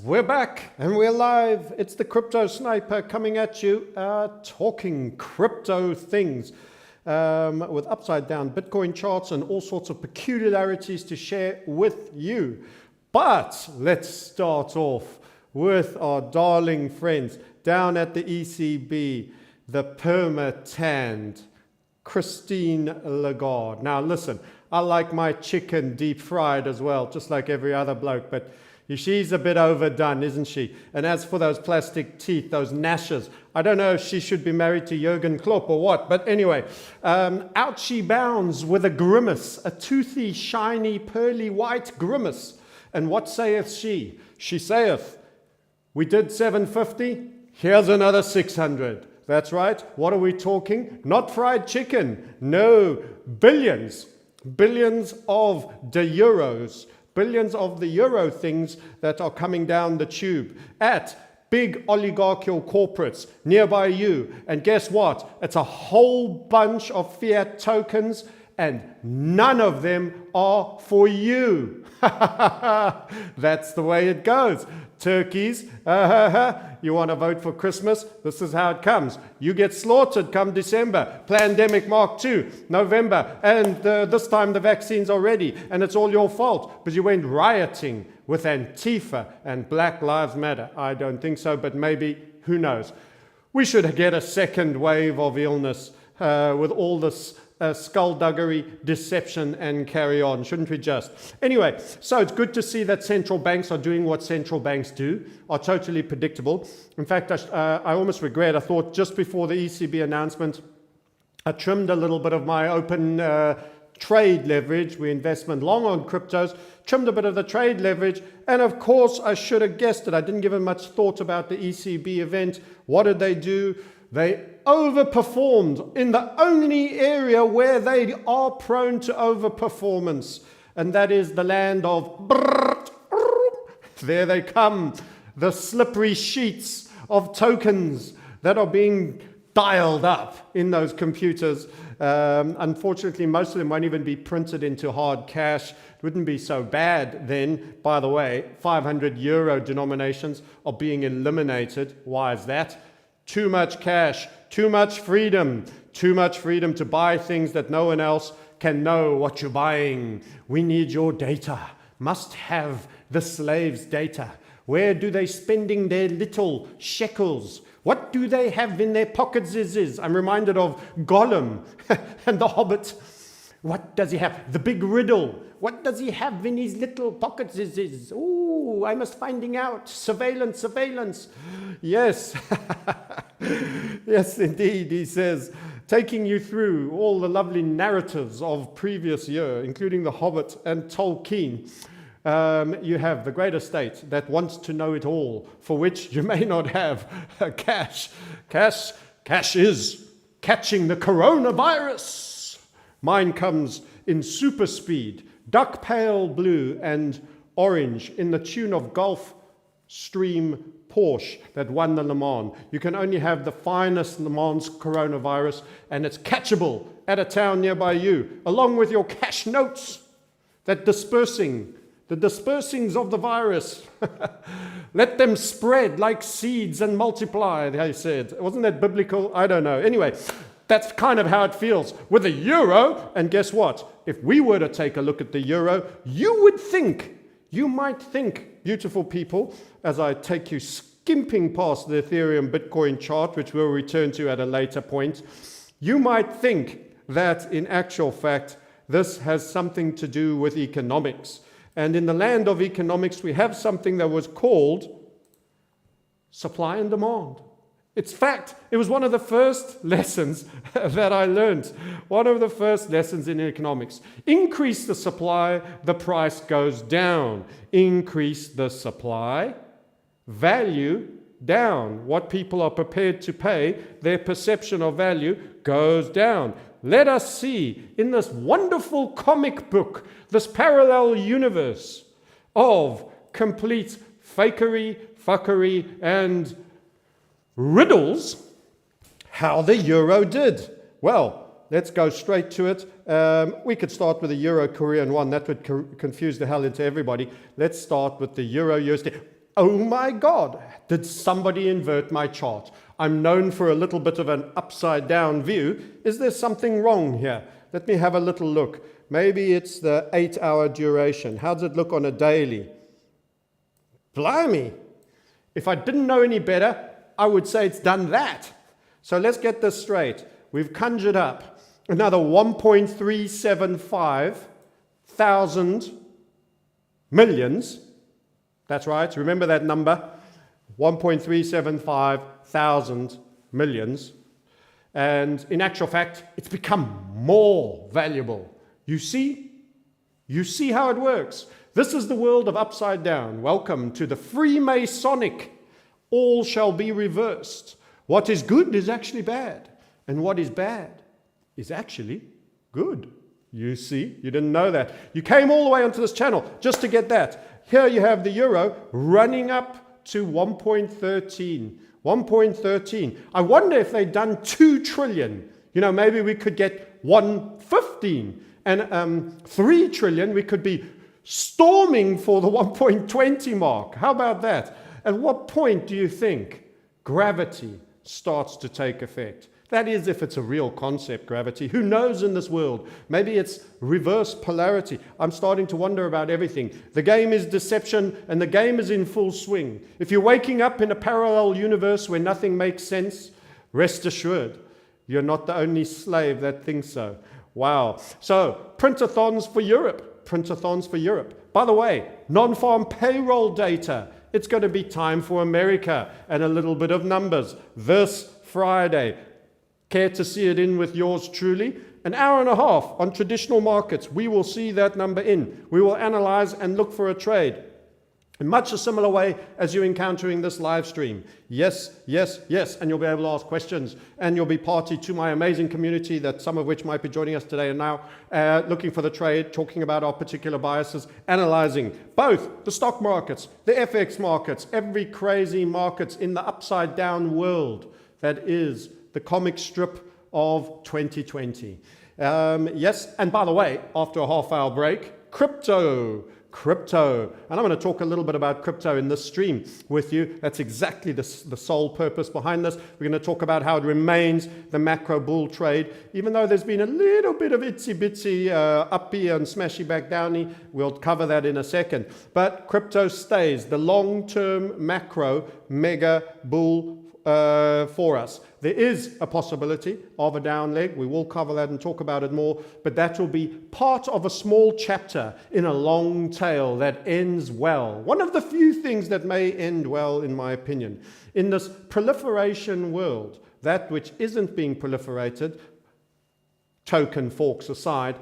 we're back and we're live. It's the Crypto Sniper coming at you, talking crypto things with upside down Bitcoin charts and all sorts of peculiarities to share with you. But let's start off with our darling friends down at the ECB, the perma-tanned Christine Lagarde. Now listen, I like my chicken deep fried as well, just like every other bloke, but she's a bit overdone, isn't she? And as for those plastic teeth, those gnashes, I don't know if she should be married to Jurgen Klopp or what, but anyway, out she bounds with a grimace, a toothy, shiny, pearly white grimace. And what saith she? She saith, we did 750, here's another 600. That's right. What are we talking? Not fried chicken. No, billions. Billions of the euros. Billions of the euro things that are coming down the tube at big oligarchical corporates nearby you. And guess what? It's a whole bunch of fiat tokens and none of them are for you. That's the way it goes. Turkeys, you want to vote for Christmas? This is how it comes. You get slaughtered come December. Pandemic Mark II, November, and this time the vaccines are ready, and it's all your fault because you went rioting with Antifa and Black Lives Matter. I don't think so, but maybe, who knows? We should get a second wave of illness with all this skullduggery, deception, and carry on, shouldn't we just? Anyway, so it's good to see that central banks are doing what central banks do, are totally predictable. In fact, I almost regret, I thought just before the ECB announcement, I trimmed a little bit of my open trade leverage, we investment long on cryptos, trimmed a bit of the trade leverage, and of course, I should have guessed it. I didn't give it much thought about the ECB event. What did they do? They overperformed in the only area where they are prone to overperformance, and that is the land of there they come, the slippery sheets of tokens that are being dialed up in those computers. Unfortunately, most of them won't even be printed into hard cash. It wouldn't be so bad then. By the way, 500 euro denominations are being eliminated. Why is that? Too much cash, too much freedom to buy things that no one else can know what you're buying. We need your data. Must have the slaves' data. Where do they spending their little shekels? What do they have in their pockets? I'm reminded of Gollum and the Hobbit. What does he have? The big riddle. What does he have in his little pockets? Ooh, I must finding out. Surveillance. Yes. Yes, indeed, he says, taking you through all the lovely narratives of previous year, including The Hobbit and Tolkien. You have the great estate that wants to know it all, for which you may not have cash. Cash is catching the coronavirus. Mine comes in super speed, duck pale blue and orange in the tune of Gulf Stream Porsche that won the Le Mans. You can only have the finest Le Mans coronavirus, and it's catchable at a town nearby you, along with your cash notes, the dispersings of the virus. Let them spread like seeds and multiply, they said. Wasn't that biblical? I don't know. Anyway, that's kind of how it feels with the euro. And guess what? If we were to take a look at the euro, you might think, beautiful people, as I take you skimping past the Ethereum Bitcoin chart, which we'll return to at a later point, you might think that in actual fact, this has something to do with economics. And in the land of economics, we have something that was called supply and demand. It's fact. It was one of the first lessons that I learned. One of the first lessons in economics. Increase the supply, the price goes down. Increase the supply, value down. What people are prepared to pay, their perception of value goes down. Let us see in this wonderful comic book, this parallel universe of complete fakery, fuckery, and riddles, how the euro did. Well, let's go straight to it. We could start with the Euro Korean one. That would confuse the hell into everybody. Let's start with the Euro USD. oh my God, did somebody invert my chart? I'm known for a little bit of an upside down view. Is there something wrong here? Let me have a little look. Maybe it's the 8-hour duration. How does it look on a daily? Blimey. If I didn't know any better, I would say it's done that. So let's get this straight. We've conjured up another 1.375 thousand millions. That's right. Remember that number? 1.375 thousand millions. And in actual fact, it's become more valuable. You see? You see how it works. This is the world of upside down. Welcome to the Freemasonic. All shall be reversed. What is good is actually bad. And what is bad is actually good. You see? You didn't know that. You came all the way onto this channel just to get that. Here you have the euro running up to 1.13. 1.13. I wonder if they'd done 2 trillion. You know, maybe we could get 115. And 3 trillion, we could be storming for the 1.20 mark. How about that? At what point do you think gravity starts to take effect? That is, if it's a real concept, gravity. Who knows in this world? Maybe it's reverse polarity. I'm starting to wonder about everything. The game is deception, and the game is in full swing. If you're waking up in a parallel universe where nothing makes sense, rest assured, you're not the only slave that thinks so. Wow. So, printathons for Europe. Printathons for Europe. By the way, non-farm payroll data. It's going to be time for America and a little bit of numbers this Friday. Care to see it in with yours truly? An hour and a half on traditional markets. We will see that number in. We will analyze and look for a trade. In much a similar way as you're encountering this live stream. Yes, yes, yes. And you'll be able to ask questions. And you'll be party to my amazing community, that some of which might be joining us today and now, looking for the trade, talking about our particular biases, analyzing both the stock markets, the FX markets, every crazy markets in the upside down world that is the comic strip of 2020. Yes, and by the way, after a half-hour break, crypto. And I'm going to talk a little bit about crypto in this stream with you. That's exactly the sole purpose behind this. We're going to talk about how it remains the macro bull trade, even though there's been a little bit of itsy-bitsy uppy and smashy back downy. We'll cover that in a second. But crypto stays the long-term macro mega bull for us. There is a possibility of a down leg. We will cover that and talk about it more, but that will be part of a small chapter in a long tail that ends well. One of the few things that may end well, in my opinion. In this proliferation world, that which isn't being proliferated, token forks aside,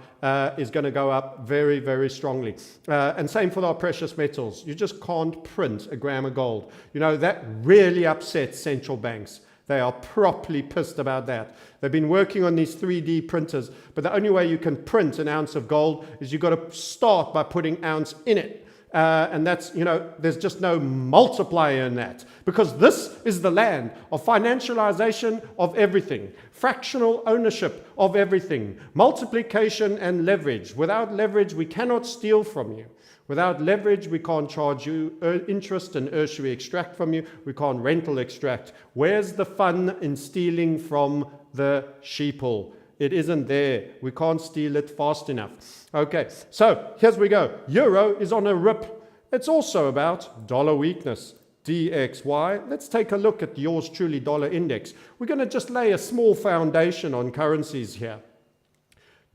is going to go up very, very strongly. And same for our precious metals. You just can't print a gram of gold. You know, that really upsets central banks. They are properly pissed about that. They've been working on these 3D printers, but the only way you can print an ounce of gold is you've got to start by putting ounce in it. And that's, you know, there's just no multiplier in that, because this is the land of financialization of everything, fractional ownership of everything, multiplication and leverage. Without leverage, we cannot steal from you. Without leverage, we can't charge you interest and usury extract from you. We can't rental extract. Where's the fun in stealing from the sheeple? It isn't there. We can't steal it fast enough. Okay, so here's we go. Euro is on a rip. It's also about dollar weakness. DXY. Let's take a look at yours truly dollar index. We're going to just lay a small foundation on currencies here.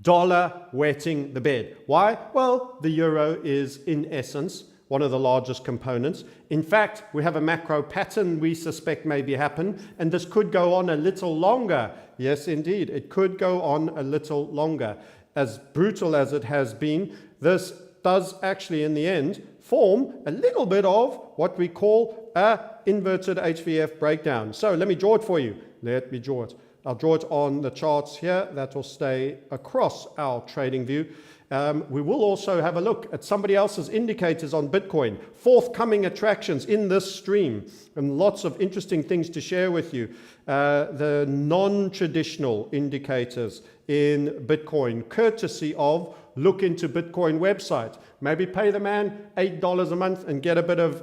Dollar wetting the bed. Why? Well, the euro is in essence one of the largest components. In fact, we have a macro pattern we suspect maybe happen, and this could go on a little longer. Yes, indeed, it could go on a little longer. As brutal as it has been, this does actually in the end form a little bit of what we call a inverted Hvf breakdown. So let me draw it for you. Let me draw it. I'll draw it on the charts here. That will stay across our trading view. We will also have a look at somebody else's indicators on Bitcoin, forthcoming attractions in this stream, and lots of interesting things to share with you. The non-traditional indicators in Bitcoin, courtesy of Look Into Bitcoin website. Maybe pay the man $8 a month and get a bit of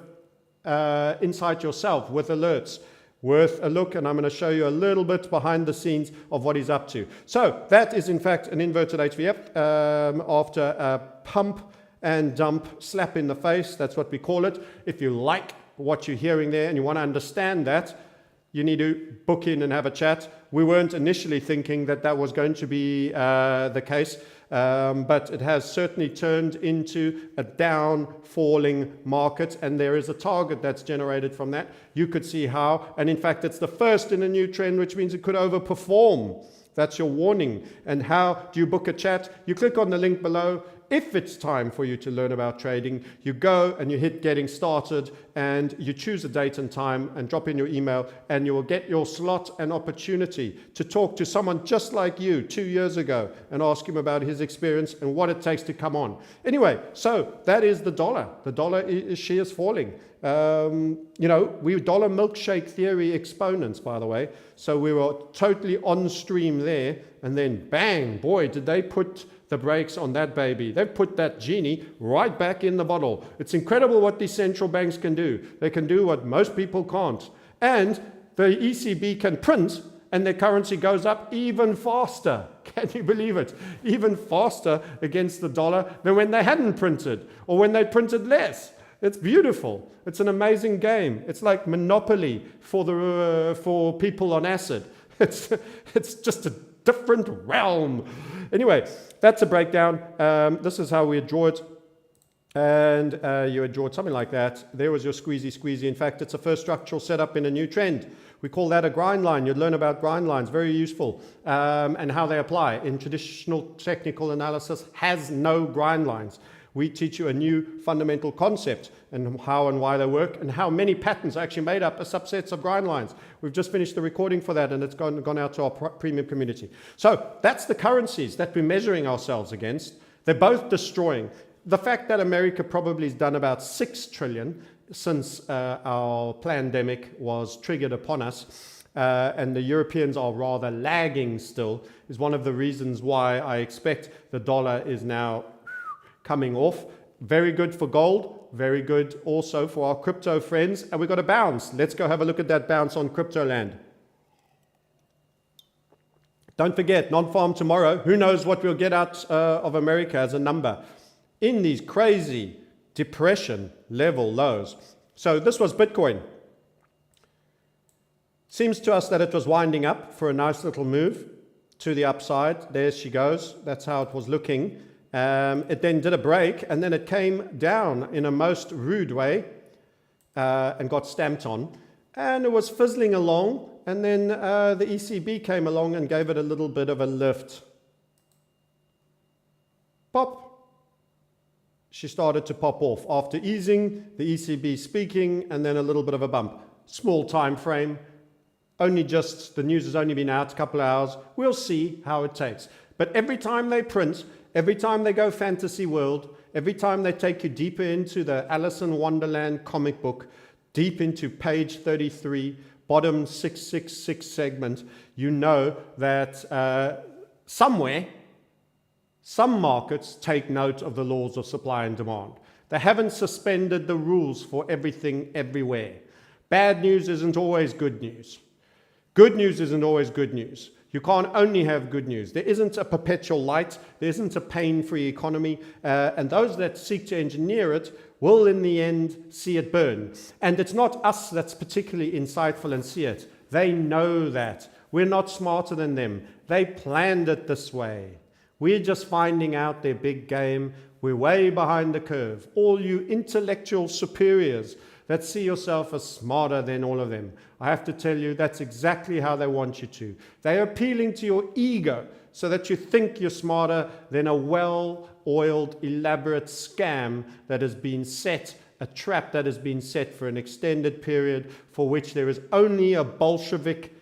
insight yourself with alerts. Worth a look, and I'm going to show you a little bit behind the scenes of what he's up to. So that is in fact an inverted HVF after a pump and dump slap in the face. That's what we call it. If you like what you're hearing there and you want to understand that, you need to book in and have a chat. We weren't initially thinking that that was going to be the case, but it has certainly turned into a down falling market, and there is a target that's generated from that. You could see how, and in fact it's the first in a new trend, which means it could overperform. That's your warning. And how do you book a chat? You click on the link below. If it's time for you to learn about trading, you go and you hit getting started and you choose a date and time and drop in your email, and you will get your slot and opportunity to talk to someone just like you 2 years ago and ask him about his experience and what it takes to come on. Anyway, so that is the dollar. The dollar she is falling. You know, we dollar milkshake theory exponents, by the way. So we were totally on stream there, and then bang, boy, did they put the brakes on that baby. They've put that genie right back in the bottle. It's incredible what these central banks can do. They can do what most people can't. And the ECB can print, and their currency goes up even faster. Can you believe it? Even faster against the dollar than when they hadn't printed, or when they printed less. It's beautiful. It's an amazing game. It's like Monopoly for people on acid. It's just a different realm. Anyway, that's a breakdown. This is how we draw it. And you would draw it something like that. There was your squeezy. In fact, it's a first structural setup in a new trend. We call that a grind line. You'd learn about grind lines, very useful, and how they apply. In traditional technical analysis, has no grind lines. We teach you a new fundamental concept and how and why they work, and how many patterns are actually made up of subsets of grind lines. We've just finished the recording for that, and it's gone out to our premium community. So that's the currencies that we're measuring ourselves against. They're both destroying. The fact that America probably has done about 6 trillion since our pandemic was triggered upon us, and the Europeans are rather lagging still, is one of the reasons why I expect the dollar is now coming off. Very good for gold, very good also for our crypto friends. And we've got a bounce. Let's go have a look at that bounce on crypto land. Don't forget, non-farm tomorrow. Who knows what we'll get out of America as a number in these crazy depression level lows. So this was Bitcoin. Seems to us that it was winding up for a nice little move to the upside. There she goes. That's how it was looking. It then did a break, and then it came down in a most rude way and got stamped on, and it was fizzling along, and then the ECB came along and gave it a little bit of a lift. Pop. She started to pop off after easing, the ECB speaking, and then a little bit of a bump. Small time frame, only just, the news has only been out a couple of hours. We'll see how it takes. But every time they print, every time they go fantasy world, every time they take you deeper into the Alice in Wonderland comic book, deep into page 33, bottom 666 segment, you know that somewhere, some markets take note of the laws of supply and demand. They haven't suspended the rules for everything everywhere. Bad news isn't always good news. Good news isn't always good news. You can't only have good news. There isn't a perpetual light. There isn't a pain-free economy. And those that seek to engineer it will, in the end, see it burn. And it's not us that's particularly insightful and see it. They know that. We're not smarter than them. They planned it this way. We're just finding out their big game. We're way behind the curve. All you intellectual superiors that see yourself as smarter than all of them, I have to tell you, that's exactly how they want you to. They're appealing to your ego so that you think you're smarter than a well-oiled, elaborate scam that has been set, a trap that has been set for an extended period, for which there is only a Bolshevik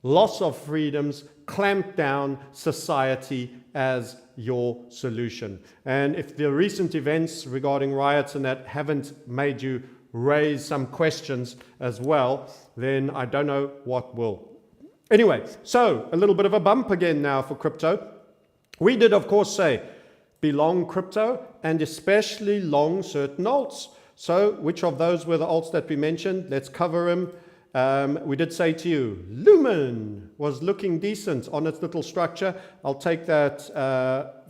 loss of freedoms, clamped down society as your solution. And if the recent events regarding riots and that haven't made you raise some questions as well, then I don't know what will. Anyway, so a little bit of a bump again now for crypto. We did, of course, say be long crypto and especially long certain alts. So which of those were the alts that we mentioned? Let's cover them. We did say to you, Lumen was looking decent on its little structure. I'll take that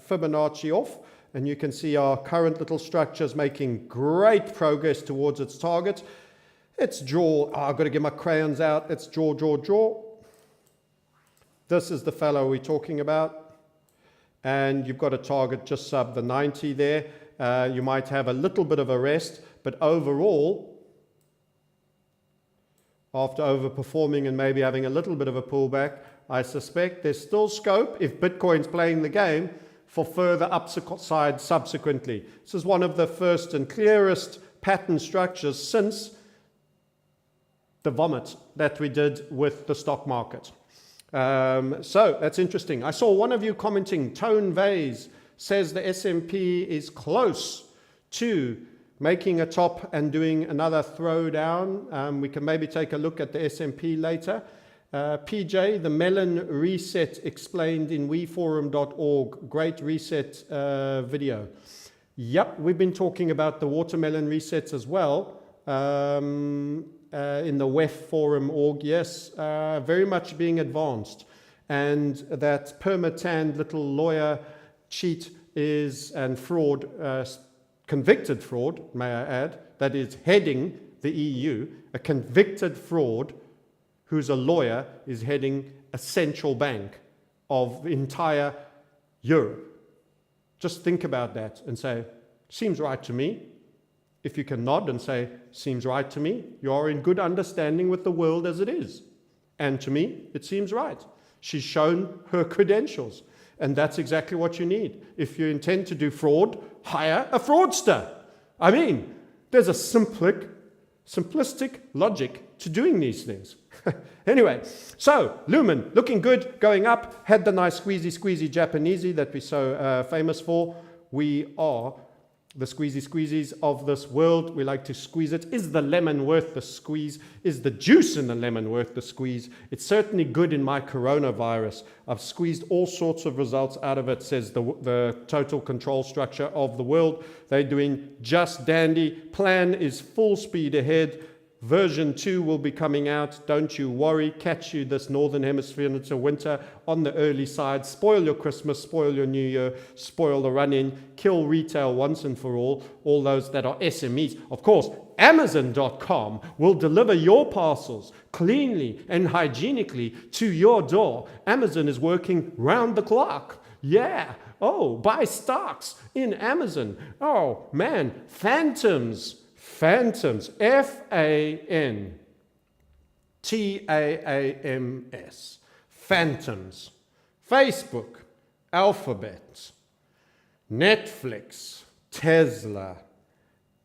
Fibonacci off, and you can see our current little structure is making great progress towards its target. It's draw. I've got to get my crayons out. It's draw. This is the fellow we're talking about. And you've got a target just sub the 90 there. You might have a little bit of a rest, but overall, after overperforming and maybe having a little bit of a pullback, I suspect there's still scope, if Bitcoin's playing the game, for further upside subsequently. This is one of the first and clearest pattern structures since the vomit that we did with the stock market. So that's interesting. I saw one of you commenting, Tone Vase says the S&P is close to making a top and doing another throwdown. We can maybe take a look at the S&P later. PJ, the melon reset explained in weforum.org. Great reset video. Yep, we've been talking about the watermelon resets as well in the WEF forum org. Yes, very much being advanced. And that perma-tanned little lawyer cheat is, and fraud, convicted fraud, may I add, that is heading the EU, a convicted fraud who's a lawyer is heading a central bank of the entire Europe. Just think about that and say, seems right to me. If you can nod and say, seems right to me, you are in good understanding with the world as it is. And to me, it seems right. She's shown her credentials. And that's exactly what you need. If you intend to do fraud, hire a fraudster. I mean, there's a simplistic logic to doing these things. Anyway, so Lumen, looking good, going up, had the nice squeezy Japanesey that we're so famous for. We are the squeezies of this world. We like to squeeze it. Is the lemon worth the squeeze? Is the juice in the lemon worth the squeeze? It's certainly good in my coronavirus. I've squeezed all sorts of results out of it, says the total control structure of the world. They're doing just dandy. Plan is full speed ahead. Version 2 will be coming out. Don't you worry. Catch you this Northern Hemisphere into winter on the early side. Spoil your Christmas, spoil your New Year, spoil the run-in, kill retail once and for all those that are SMEs. Of course, Amazon.com will deliver your parcels cleanly and hygienically to your door. Amazon is working round the clock. Yeah. Oh, buy stocks in Amazon. Oh, man. Phantoms, F-A-N-T-A-A-M-S, Phantoms, Facebook, Alphabet, Netflix, Tesla,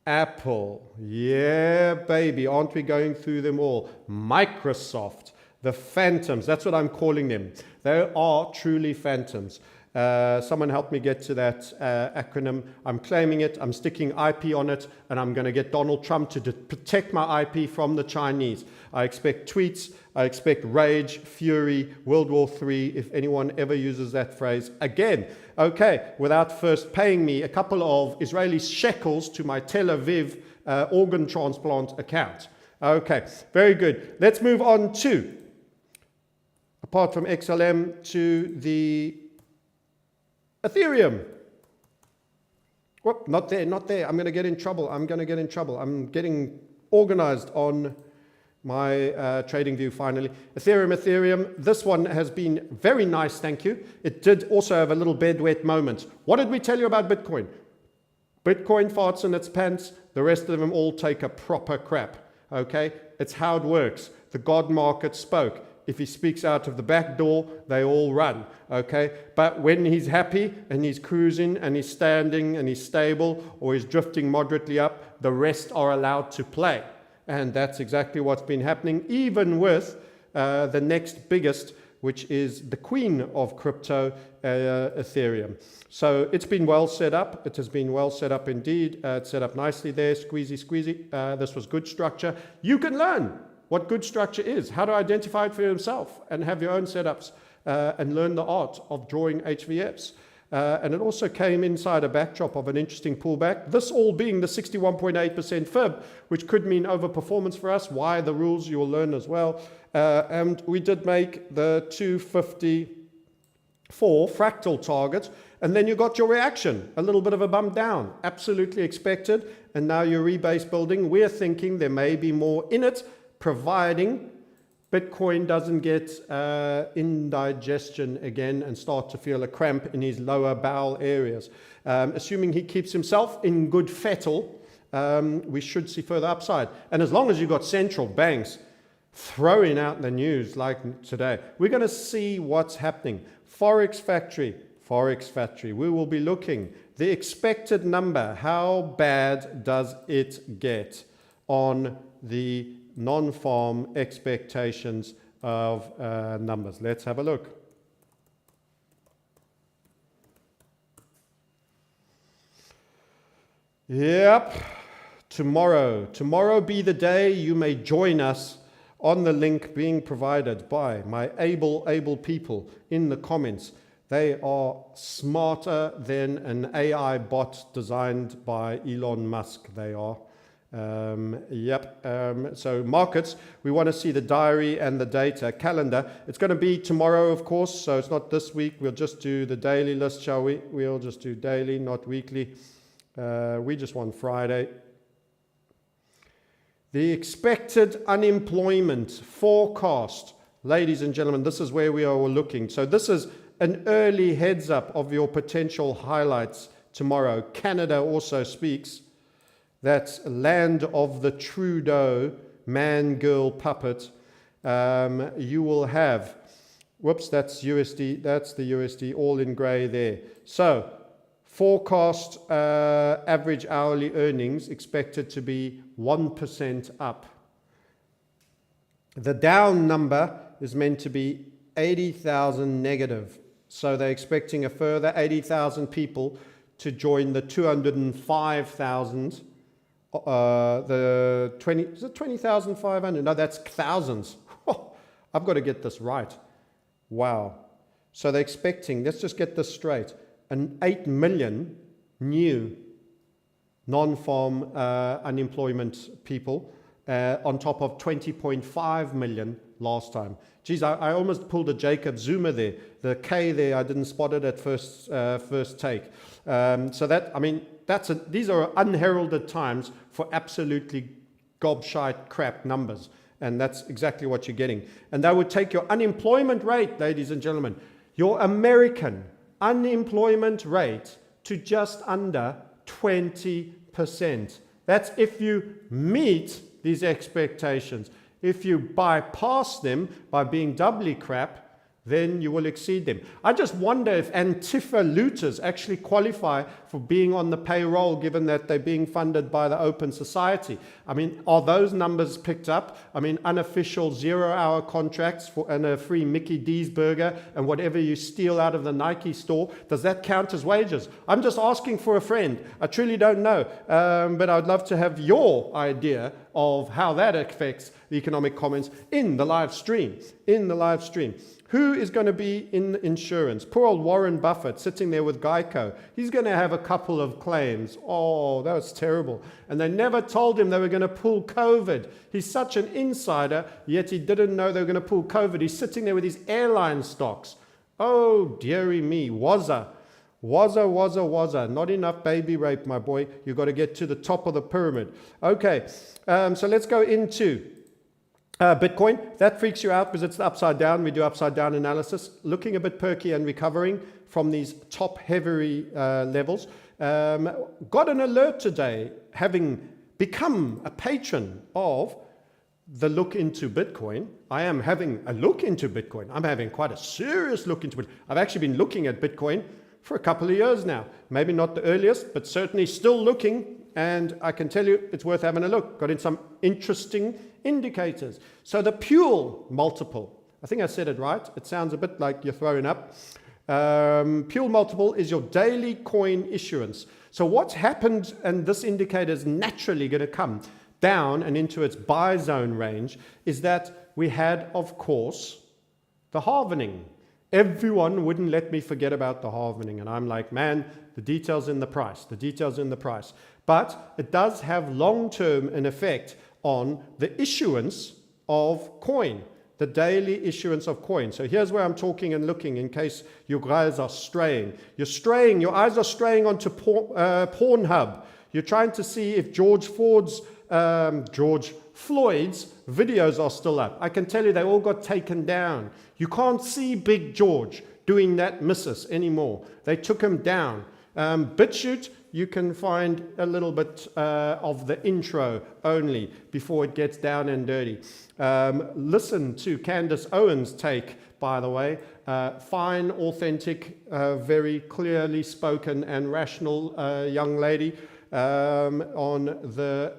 Apple, yeah, baby, aren't we going through them all? Microsoft, the Phantoms, that's what I'm calling them. They are truly phantoms. Someone help me get to that acronym. I'm claiming it, I'm sticking IP on it, and I'm going to get Donald Trump to protect my IP from the Chinese. I expect tweets, I expect rage, fury, World War III, if anyone ever uses that phrase again. Okay, without first paying me a couple of Israeli shekels to my Tel Aviv organ transplant account. Okay, very good. Let's move on to, apart from XLM, to the Ethereum. Whoop, not there. I'm going to get in trouble. I'm getting organized on my trading view finally. Ethereum. This one has been very nice, thank you. It did also have a little bedwet moment. What did we tell you about Bitcoin? Bitcoin farts in its pants. The rest of them all take a proper crap. Okay? It's how it works. The God market spoke. If he speaks out of the back door, they all run, okay? But when he's happy and he's cruising and he's standing and he's stable or he's drifting moderately up, the rest are allowed to play. And that's exactly what's been happening, even with the next biggest, which is the queen of crypto, Ethereum. So it's been well set up. It has been well set up indeed. It's set up nicely there, squeezy. This was good structure. You can learn what good structure is, how to identify it for yourself and have your own setups and learn the art of drawing HVFs. and it also came inside a backdrop of an interesting pullback. This all being the 61.8% fib, which could mean overperformance for us. Why? The rules you will learn as well. And we did make the 254 fractal target, and then you got your reaction, a little bit of a bump down, absolutely expected. And now you're rebase building. We're thinking there may be more in it, providing Bitcoin doesn't get indigestion again and start to feel a cramp in his lower bowel areas. Assuming he keeps himself in good fettle, we should see further upside. And as long as you've got central banks throwing out the news like today, we're going to see what's happening. Forex factory, we will be looking. The expected number, how bad does it get on the non-farm expectations of numbers? Let's have a look. Yep, tomorrow be the day. You may join us on the link being provided by my able people in the comments. They are smarter than an AI bot designed by Elon Musk. They are. So markets, we want to see the diary and the data calendar. It's going to be tomorrow, of course, so it's not this week. We'll just do the daily list, shall we? We'll just do daily, not weekly. We just want Friday. The expected unemployment forecast. Ladies and gentlemen, this is where we are looking. So this is an early heads up of your potential highlights tomorrow. Canada also speaks. That's land of the Trudeau man-girl puppet. You will have, whoops, that's USD, that's the USD, all in grey there. So forecast average hourly earnings expected to be 1% up. The down number is meant to be 80,000 negative. So they're expecting a further 80,000 people to join the 205,000. The 20, is it 20,500? No, that's thousands. I've got to get this right. Wow. So they're expecting, let's just get this straight, an 8 million new non-farm unemployment people on top of 20.5 million last time. Geez, I almost pulled a Jacob Zuma there. The K there, I didn't spot it at first take. So that, I mean, these are unheralded times for absolutely gobshite crap numbers. And that's exactly what you're getting. And that would take your unemployment rate, ladies and gentlemen, your American unemployment rate to just under 20%. That's if you meet these expectations. If you bypass them by being doubly crap, then you will exceed them. I just wonder if Antifa looters actually qualify for being on the payroll, given that they're being funded by the Open Society. I mean, are those numbers picked up? I mean, unofficial 0-hour contracts and a free Mickey D's burger and whatever you steal out of the Nike store, does that count as wages? I'm just asking for a friend. I truly don't know, but I'd love to have your idea of how that affects the economic comments in the live stream. Who is going to be in insurance? Poor old Warren Buffett sitting there with Geico. He's going to have a couple of claims. Oh, that was terrible. And they never told him they were going to pull COVID. He's such an insider, yet he didn't know they were going to pull COVID. He's sitting there with his airline stocks. Oh, dearie me. Wazza. Not enough baby rape, my boy. You've got to get to the top of the pyramid. Okay, so let's go into Bitcoin. That freaks you out because it's the upside down. We do upside down analysis. Looking a bit perky and recovering from these top heavy levels. Got an alert today, having become a patron of the look into Bitcoin. I am having a look into Bitcoin. I'm having quite a serious look into it. I've actually been looking at Bitcoin for a couple of years now. Maybe not the earliest, but certainly still looking. And I can tell you it's worth having a look. Got in some interesting indicators. So the Puel multiple, I think I said it right. It sounds a bit like you're throwing up. Puel multiple is your daily coin issuance. So what's happened, and this indicator is naturally going to come down and into its buy zone range, is that we had, of course, the halvening. Everyone wouldn't let me forget about the halvening. And I'm like, man, the details in the price, the details in the price. But it does have long-term an effect on the issuance of coin, the daily issuance of coin. So here's where I'm talking and looking in case your guys are straying. You're straying, your eyes are straying onto Pornhub. You're trying to see if George Floyd's videos are still up. I can tell you they all got taken down. You can't see Big George doing that missus anymore. They took him down. BitChute, you can find a little bit of the intro only before it gets down and dirty. Listen to Candace Owens' take, by the way. Fine, authentic, very clearly spoken and rational young lady on the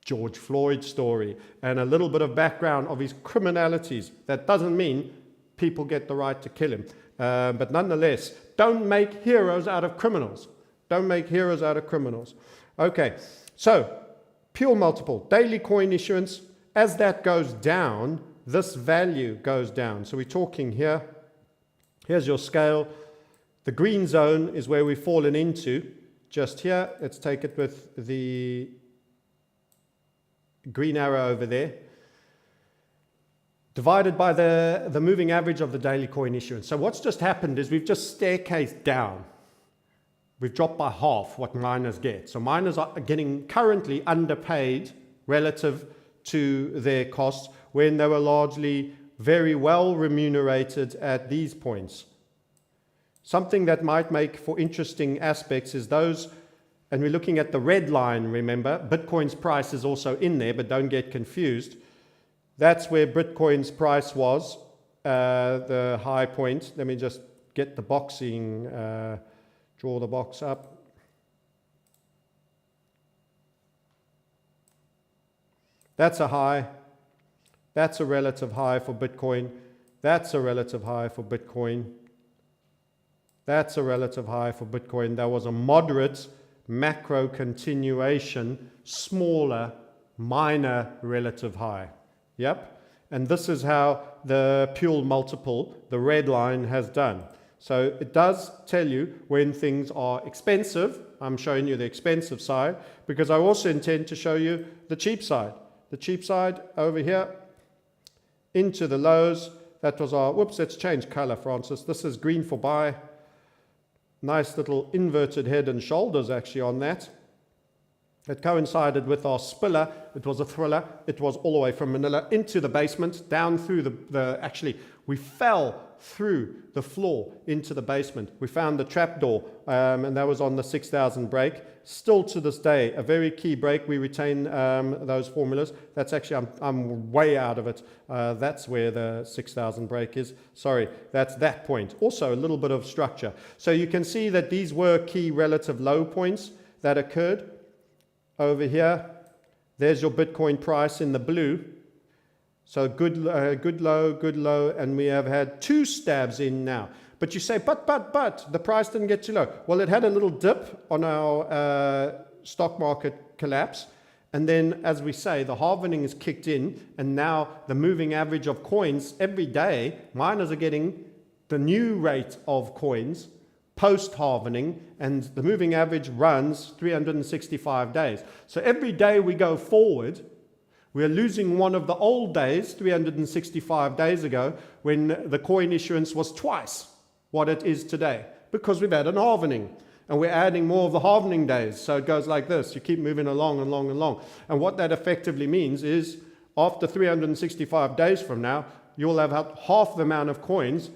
George Floyd story and a little bit of background of his criminalities. That doesn't mean people get the right to kill him. But nonetheless, don't make heroes out of criminals. Don't make heroes out of criminals. Okay, so pure multiple, daily coin issuance, as that goes down, this value goes down. So we're talking here, here's your scale. The green zone is where we've fallen into. Just here, let's take it with the green arrow over there, divided by the moving average of the daily coin issuance. So what's just happened is we've just staircased down. We've dropped by half what miners get. So miners are getting currently underpaid relative to their costs when they were largely very well remunerated at these points. Something that might make for interesting aspects is those, and we're looking at the red line, remember, Bitcoin's price is also in there, but don't get confused. That's where Bitcoin's price was, the high point. Let me just get the boxing, draw the box up. That's a high. That's a relative high for Bitcoin. That's a relative high for Bitcoin. That's a relative high for Bitcoin. There was a moderate macro continuation, smaller, minor relative high. Yep. And this is how the pure multiple, the red line, has done. So it does tell you when things are expensive. I'm showing you the expensive side because I also intend to show you the cheap side. The cheap side over here into the lows. That was our, whoops, let's change color, Francis. This is green for buy. Nice little inverted head and shoulders actually on that. It coincided with our spiller. It was a thriller. It was all the way from Manila into the basement, down through actually, we fell through the floor into the basement. We found the trapdoor, and that was on the 6,000 break. Still to this day, a very key break. We retain those formulas. That's actually, I'm way out of it. That's where the 6,000 break is. Sorry, that's that point. Also a little bit of structure. So you can see that these were key relative low points that occurred. Over here, there's your Bitcoin price in the blue. So good low, and we have had two stabs in now. But you say, but, the price didn't get too low. Well, it had a little dip on our stock market collapse. And then, as we say, the halvening is kicked in, and now the moving average of coins every day, miners are getting the new rate of coins post-halvening, and the moving average runs 365 days. So every day we go forward, we're losing one of the old days, 365 days ago, when the coin issuance was twice what it is today, because we've had an halvening, and we're adding more of the halvening days. So it goes like this. You keep moving along. And what that effectively means is after 365 days from now, you'll have half the amount of coins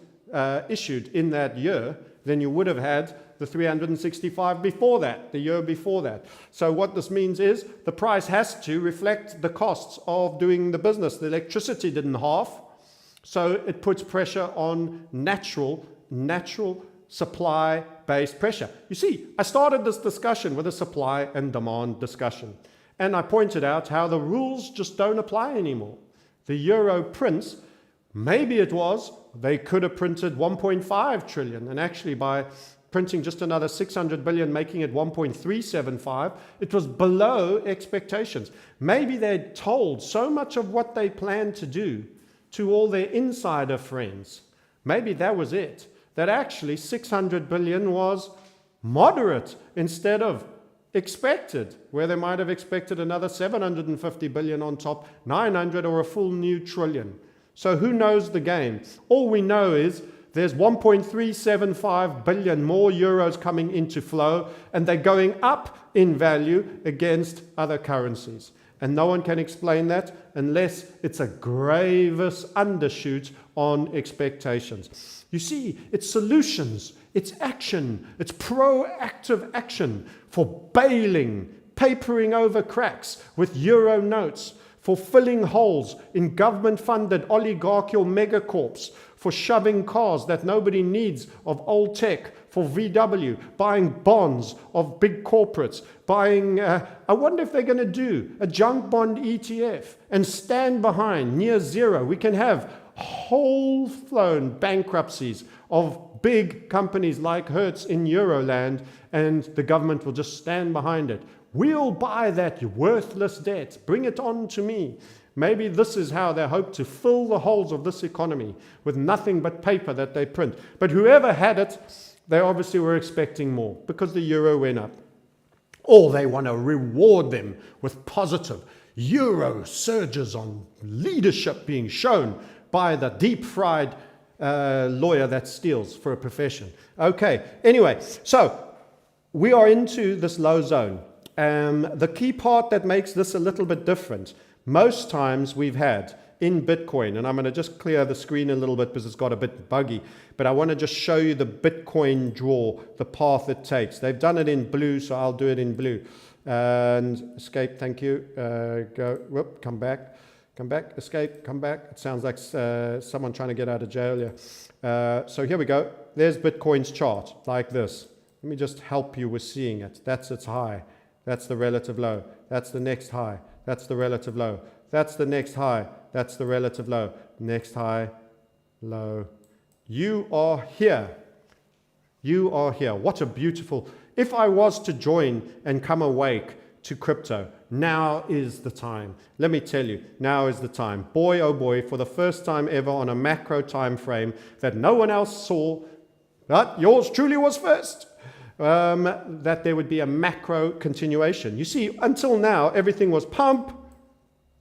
issued in that year than you would have had the 365 before that, the year before that. So what this means is the price has to reflect the costs of doing the business. The electricity didn't half, so it puts pressure on natural supply-based pressure. You see, I started this discussion with a supply and demand discussion, and I pointed out how the rules just don't apply anymore. The euro prints, maybe it was, they could have printed 1.5 trillion, and actually by printing just another 600 billion, making it 1.375, it was below expectations. Maybe they'd told so much of what they planned to do to all their insider friends. Maybe that was it. That actually 600 billion was moderate instead of expected, where they might have expected another 750 billion on top, 900 or a full new trillion. So who knows the game? All we know is there's 1.375 billion more euros coming into flow, and they're going up in value against other currencies. And no one can explain that unless it's a grievous undershoot on expectations. You see, it's solutions, it's action, it's proactive action for bailing, papering over cracks with euro notes, for filling holes in government-funded oligarchical megacorps, for shoving cars that nobody needs of old tech, for VW, buying bonds of big corporates, buying, I wonder if they're going to do a junk bond ETF and stand behind near zero. We can have whole-flown bankruptcies of big companies like Hertz in Euroland, and the government will just stand behind it. We'll buy that worthless debt. Bring it on to me. Maybe this is how they hope to fill the holes of this economy with nothing but paper that they print. But whoever had it, they obviously were expecting more because the euro went up. Or they want to reward them with positive euro surges on leadership being shown by the deep-fried lawyer that steals for a profession. Okay, anyway, so we are into this low zone. The key part that makes this a little bit different, most times we've had in Bitcoin, and I'm going to just clear the screen a little bit because it's got a bit buggy, but I want to just show you the Bitcoin draw, the path it takes. They've done it in blue, so I'll do it in blue. And escape, thank you. Go, whoop, come back, escape, come back. It sounds like someone trying to get out of jail here. So here we go. There's Bitcoin's chart, like this. Let me just help you with seeing it. That's its high. That's the relative low. That's the next high. That's the relative low. That's the next high. That's the relative low. Next high, low. You are here. You are here. What a beautiful... If I was to join and come awake to crypto, now is the time. Let me tell you, now is the time. Boy, oh boy, for the first time ever on a macro time frame that no one else saw, but yours truly was first. That there would be a macro continuation. You see, until now, everything was pump,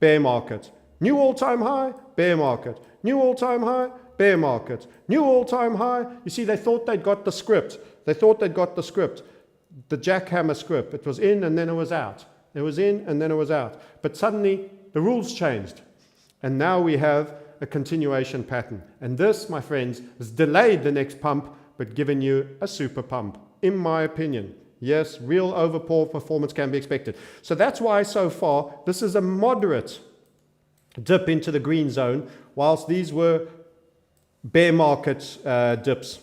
bear market. New all-time high, bear market. New all-time high, bear market. New all-time high. You see, they thought they'd got the script. They thought they'd got the script. The jackhammer script. It was in and then it was out. It was in and then it was out. But suddenly, the rules changed. And now we have a continuation pattern. And this, my friends, has delayed the next pump, but given you a super pump. In my opinion, yes, real overpour performance can be expected. So that's why so far, this is a moderate dip into the green zone, whilst these were bear market dips,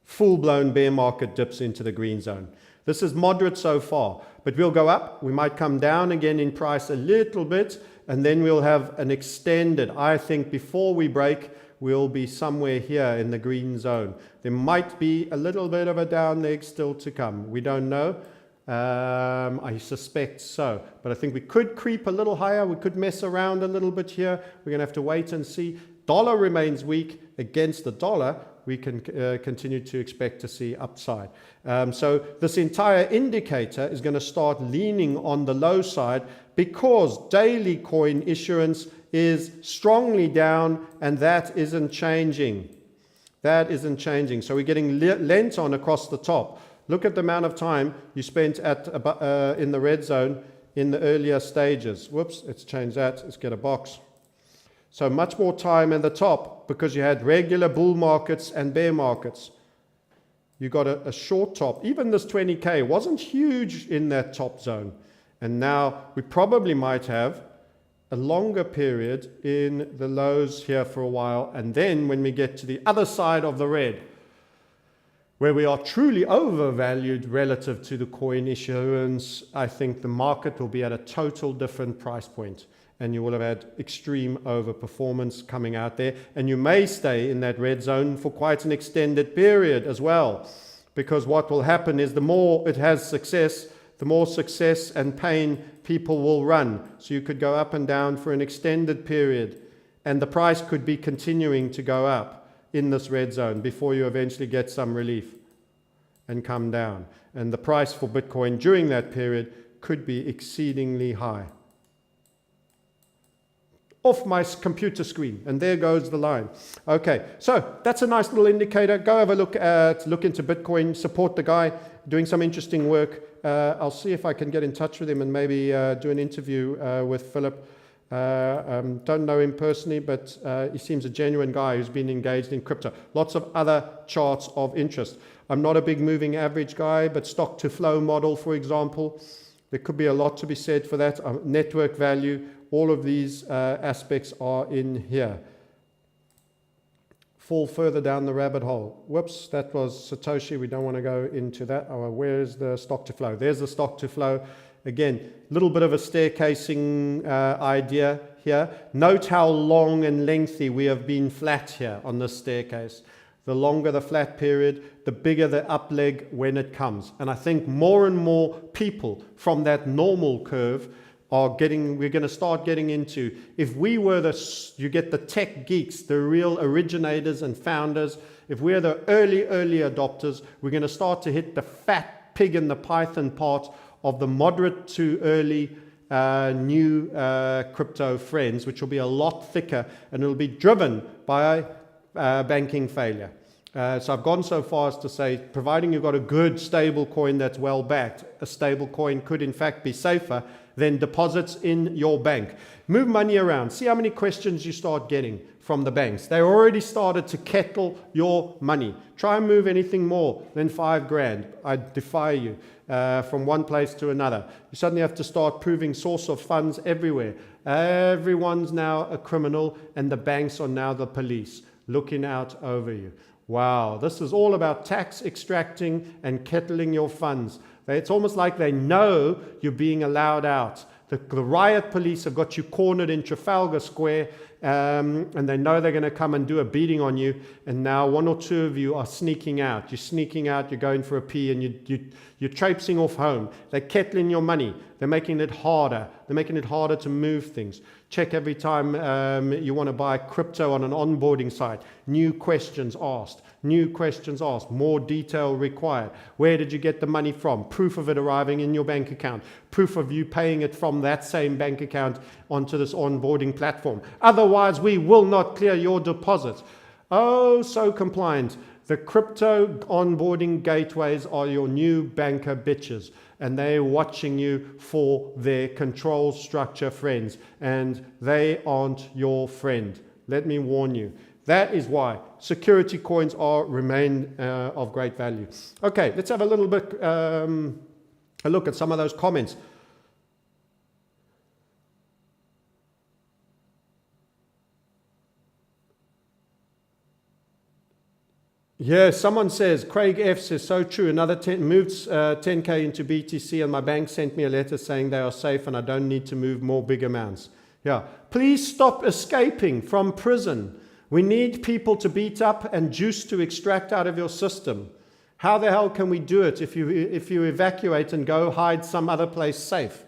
full-blown bear market dips into the green zone. This is moderate so far, but we'll go up. We might come down again in price a little bit, and then we'll have an extended, I think before we break, we'll be somewhere here in the green zone. There might be a little bit of a down leg still to come. We don't know. I suspect so. But I think we could creep a little higher. We could mess around a little bit here. We're going to have to wait and see. Dollar remains weak. Against the dollar, we can continue to expect to see upside. So this entire indicator is going to start leaning on the low side because daily coin issuance is strongly down, and that isn't changing. That isn't changing. So we're getting lent on across the top. Look at the amount of time you spent at in the red zone in the earlier stages. Whoops, let's change that. Let's get a box. So much more time at the top because you had regular bull markets and bear markets. You got a short top. Even this 20K wasn't huge in that top zone. And now we probably might have a longer period in the lows here for a while, and then when we get to the other side of the red, where we are truly overvalued relative to the coin issuance, I think the market will be at a total different price point, and you will have had extreme overperformance coming out there, and you may stay in that red zone for quite an extended period as well, because what will happen is the more it has success, the more success and pain people will run. So you could go up and down for an extended period, and the price could be continuing to go up. in this red zone before you eventually get some relief and come down. And the price for Bitcoin during that period could be exceedingly high. Off my computer screen, and there goes the line. Okay, so that's a nice little indicator. Go have a look into Bitcoin, support the guy doing some interesting work. I'll see if I can get in touch with him and maybe do an interview with Philip. Don't know him personally, but he seems a genuine guy who's been engaged in crypto. Lots of other charts of interest. I'm not a big moving average guy, but stock to flow model, for example, there could be a lot to be said for that. Network value, all of these aspects are in here. Fall further down the rabbit hole. Whoops, that was Satoshi. We don't want to go into that. Oh, where's the stock to flow? There's the stock to flow. Again, a little bit of a staircasing idea here. Note how long and lengthy we have been flat here on this staircase. The longer the flat period, the bigger the up leg when it comes. And I think more and more people from that normal curve we're going to start getting into, if we were you get the tech geeks, the real originators and founders, if we're the early adopters, we're going to start to hit the fat pig in the python part of the moderate to early new crypto friends, which will be a lot thicker, and it'll be driven by banking failure. So I've gone so far as to say, providing you've got a good stable coin that's well backed, a stable coin could in fact be safer than deposits in your bank. Move money around. See how many questions you start getting from the banks. They already started to kettle your money. Try and move anything more than 5 grand. I defy you from one place to another. You suddenly have to start proving source of funds everywhere. Everyone's now a criminal, and the banks are now the police looking out over you. Wow, this is all about tax extracting and kettling your funds. It's almost like they know you're being allowed out. The riot police have got you cornered in Trafalgar Square, and they know they're going to come and do a beating on you. And now 1 or 2 of you are sneaking out. You're sneaking out, you're going for a pee, and you're traipsing off home. They're kettling your money. They're making it harder. They're making it harder to move things. Check every time you want to buy crypto on an onboarding site. New questions asked. New questions asked. More detail required. Where did you get the money from? Proof of it arriving in your bank account. Proof of you paying it from that same bank account onto this onboarding platform. Otherwise, we will not clear your deposit. Oh, so compliant. The crypto onboarding gateways are your new banker bitches, and they're watching you for their control structure friends, and they aren't your friend. Let me warn you. That is why security coins remain of great value. Okay, let's have a little bit a look at some of those comments. Yeah, someone says, Craig F says, so true. Another moved 10K into BTC, and my bank sent me a letter saying they are safe and I don't need to move more big amounts. Yeah, please stop escaping from prison. We need people to beat up and juice to extract out of your system. How the hell can we do it if you evacuate and go hide some other place safe?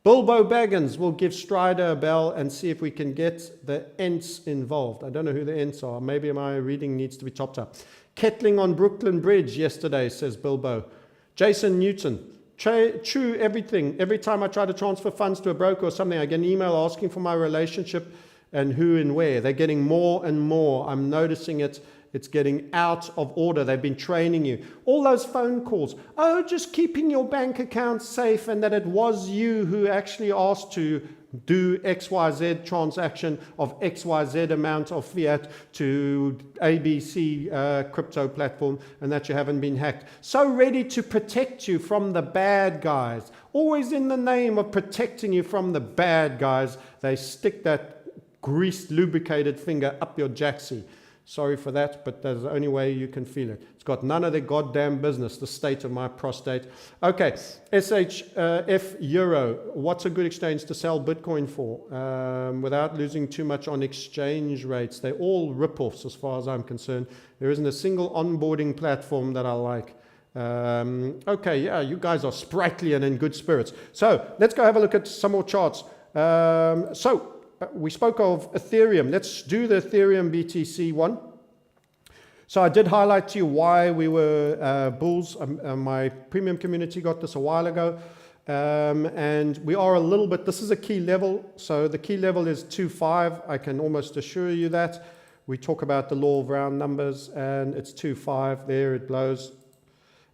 Bilbo Baggins will give Strider a bell and see if we can get the Ents involved. I don't know who the Ents are. Maybe my reading needs to be topped up. Kettling on Brooklyn Bridge yesterday, says Bilbo. Jason Newton. True everything. Every time I try to transfer funds to a broker or something, I get an email asking for my relationship and who and where. They're getting more and more. I'm noticing it. It's getting out of order. They've been training you. All those phone calls. Oh, just keeping your bank account safe, and that it was you who actually asked to do XYZ transaction of XYZ amount of fiat to ABC crypto platform, and that you haven't been hacked. So ready to protect you from the bad guys. Always in the name of protecting you from the bad guys, they stick that greased, lubricated finger up your jacksie. Sorry for that, but that's the only way you can feel it. It's got none of their goddamn business, the state of my prostate. Okay, SHF Euro. What's a good exchange to sell Bitcoin for without losing too much on exchange rates? They're all rip-offs as far as I'm concerned. There isn't a single onboarding platform that I like. Okay, yeah, you guys are sprightly and in good spirits. So let's go have a look at some more charts. We spoke of Ethereum. Let's do the Ethereum BTC one. So I did highlight to you why we were bulls. My premium community got this a while ago. And we are a little bit, this is a key level. So the key level is 2.5. I can almost assure you that. We talk about the law of round numbers, and it's 2.5. There it blows.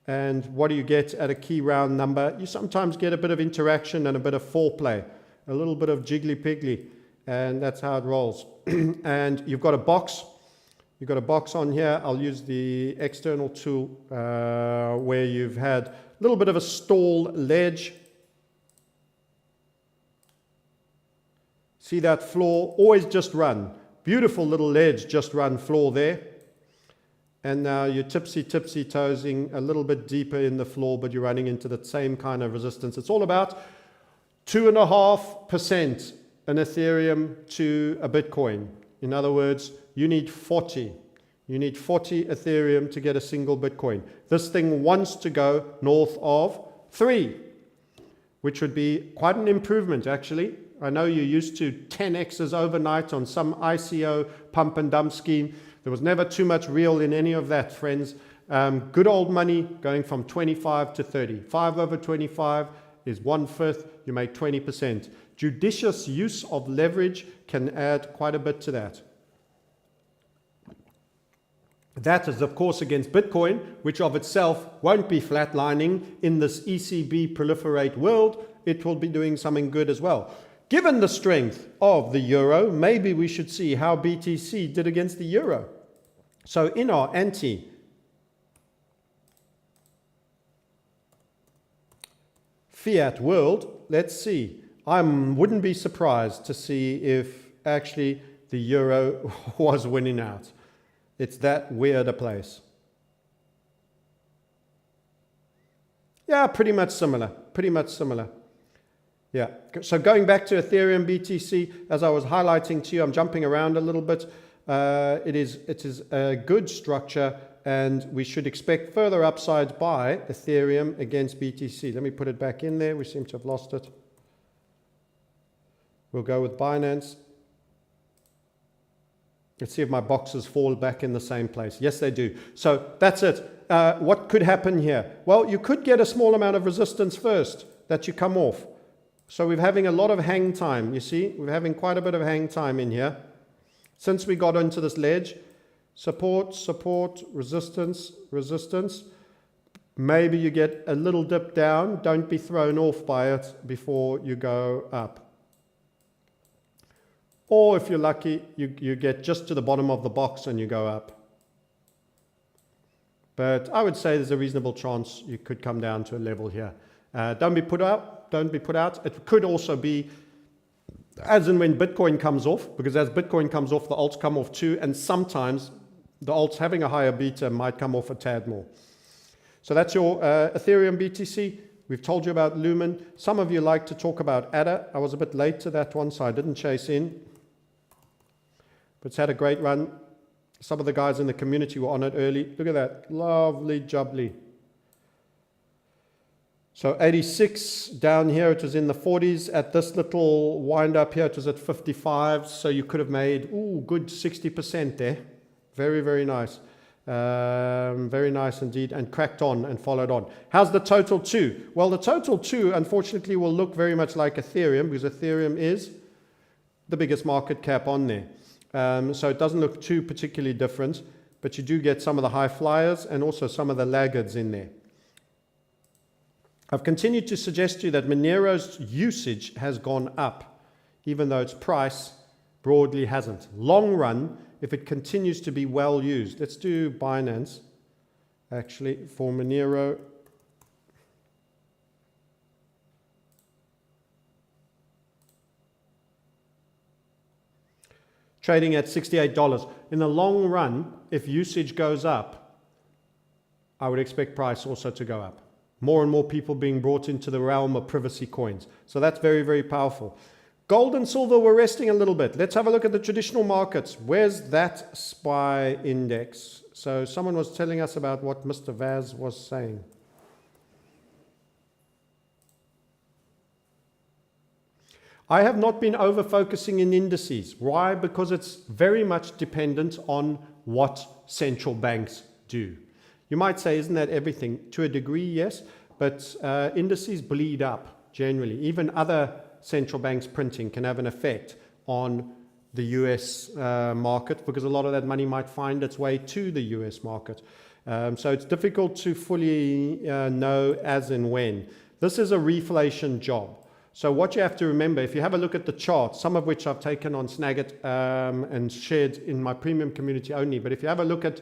And what do you get at a key round number? You sometimes get a bit of interaction and a bit of foreplay, a little bit of jiggly-piggly, and that's how it rolls. And you've got a box. You've got a box on here. I'll use the external tool where you've had a little bit of a stall ledge. See that floor? Always just run. Beautiful little ledge, just run floor there. And now you're tipsy-toesing a little bit deeper in the floor, but you're running into the same kind of resistance. It's all about 2.5% an Ethereum to a Bitcoin. In other words, you need 40. You need 40 Ethereum to get a single Bitcoin. This thing wants to go north of 3, which would be quite an improvement, actually. I know you're used to 10x's overnight on some ICO pump and dump scheme. There was never too much real in any of that, friends. Good old money going from 25 to 30. 5 over 25 is 1/5. You make 20%. Judicious use of leverage can add quite a bit to that. That is, of course, against Bitcoin, which of itself won't be flatlining in this ECB proliferate world. It will be doing something good as well. Given the strength of the euro, maybe we should see how BTC did against the euro. So in our anti-fiat world, let's see. I wouldn't be surprised to see if actually the euro was winning out. It's that weird a place. Yeah, pretty much similar. Yeah, so going back to Ethereum BTC, as I was highlighting to you, I'm jumping around a little bit. It is a good structure, and we should expect further upside by Ethereum against BTC. Let me put it back in there. We seem to have lost it. We'll go with Binance. Let's see if my boxes fall back in the same place. Yes, they do. So that's it. What could happen here? Well, you could get a small amount of resistance first that you come off. So we're having a lot of hang time, you see? We're having quite a bit of hang time in here. Since we got into this ledge, support, resistance. Maybe you get a little dip down. Don't be thrown off by it before you go up. Or if you're lucky, you get just to the bottom of the box and you go up. But I would say there's a reasonable chance you could come down to a level here. Don't be put out. It could also be as and when Bitcoin comes off, because as Bitcoin comes off, the alts come off too, and sometimes the alts having a higher beta might come off a tad more. So that's your Ethereum BTC. We've told you about Lumen. Some of you like to talk about ADA. I was a bit late to that one, so I didn't chase in. But it's had a great run. Some of the guys in the community were on it early. Look at that. Lovely jubbly. So 86 down here, it was in the 40s. At this little wind up here, it was at 55. So you could have made, good 60% there. Very, very nice. Very nice indeed, and cracked on and followed on. How's the total 2? Well, the total 2, unfortunately, will look very much like Ethereum, because Ethereum is the biggest market cap on there. So it doesn't look too particularly different, but you do get some of the high flyers and also some of the laggards in there. I've continued to suggest to you that Monero's usage has gone up, even though its price broadly hasn't. Long run, if it continues to be well used. Let's do Binance, actually, for Monero. Trading at $68. In the long run, if usage goes up, I would expect price also to go up. More and more people being brought into the realm of privacy coins. So that's very, very powerful. Gold and silver were resting a little bit. Let's have a look at the traditional markets. Where's that SPY index? So someone was telling us about what Mr. Vaz was saying. I have not been over focusing in indices. Why? Because it's very much dependent on what central banks do. You might say, isn't that everything? To a degree, yes, but indices bleed up generally. Even other central banks printing can have an effect on the US market, because a lot of that money might find its way to the US market. So it's difficult to fully know as and when. This is a reflation job. So what you have to remember, if you have a look at the chart, some of which I've taken on Snagit and shared in my premium community only, but if you have a look at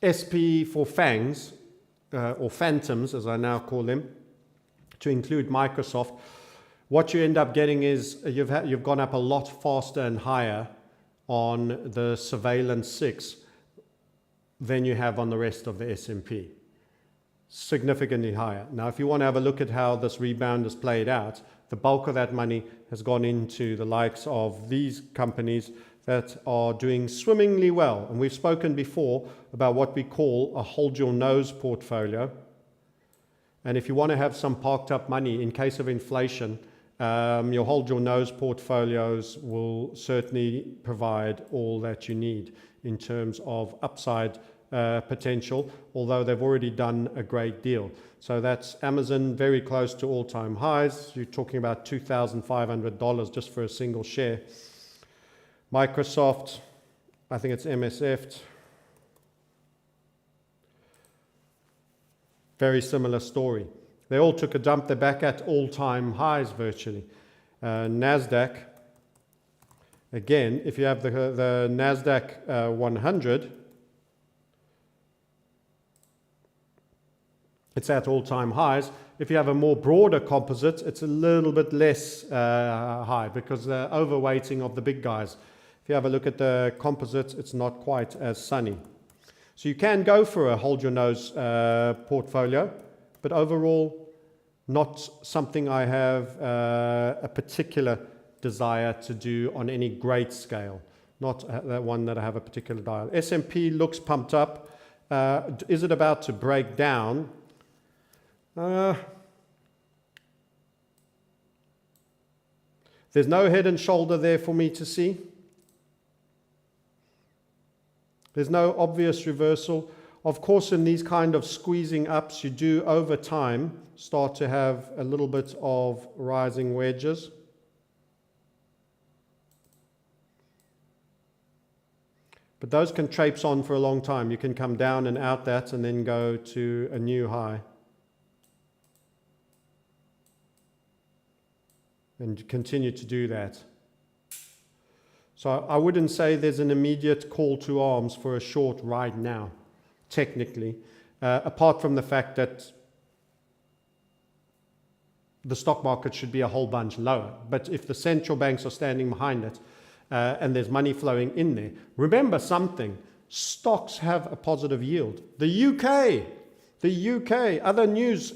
SP for FANGs, or Phantoms as I now call them, to include Microsoft, what you end up getting is you've gone up a lot faster and higher on the surveillance 6 than you have on the rest of the S&P. Significantly higher. Now, if you want to have a look at how this rebound has played out, the bulk of that money has gone into the likes of these companies that are doing swimmingly well. And we've spoken before about what we call a hold your nose portfolio. And if you want to have some parked up money in case of inflation, your hold your nose portfolios will certainly provide all that you need in terms of upside potential, although they've already done a great deal. So that's Amazon, very close to all-time highs. You're talking about $2,500 just for a single share. Microsoft, I think it's MSF. Very similar story. They all took a dump. They're back at all-time highs virtually. NASDAQ, again, if you have the NASDAQ 100, it's at all-time highs. If you have a more broader composite, it's a little bit less high because the overweighting of the big guys. If you have a look at the composites, it's not quite as sunny. So you can go for a hold your nose portfolio, but overall, not something I have a particular desire to do on any great scale. Not that one that I have a particular dial. S&P looks pumped up. Is it about to break down? There's no head and shoulder there for me to see. There's no obvious reversal. Of course, in these kind of squeezing ups, you do over time start to have a little bit of rising wedges. But those can traipse on for a long time. You can come down and out that and then go to a new high. And continue to do that. So I wouldn't say there's an immediate call to arms for a short right now, technically, apart from the fact that the stock market should be a whole bunch lower. But if the central banks are standing behind it and there's money flowing in there, remember something, stocks have a positive yield. The UK, other news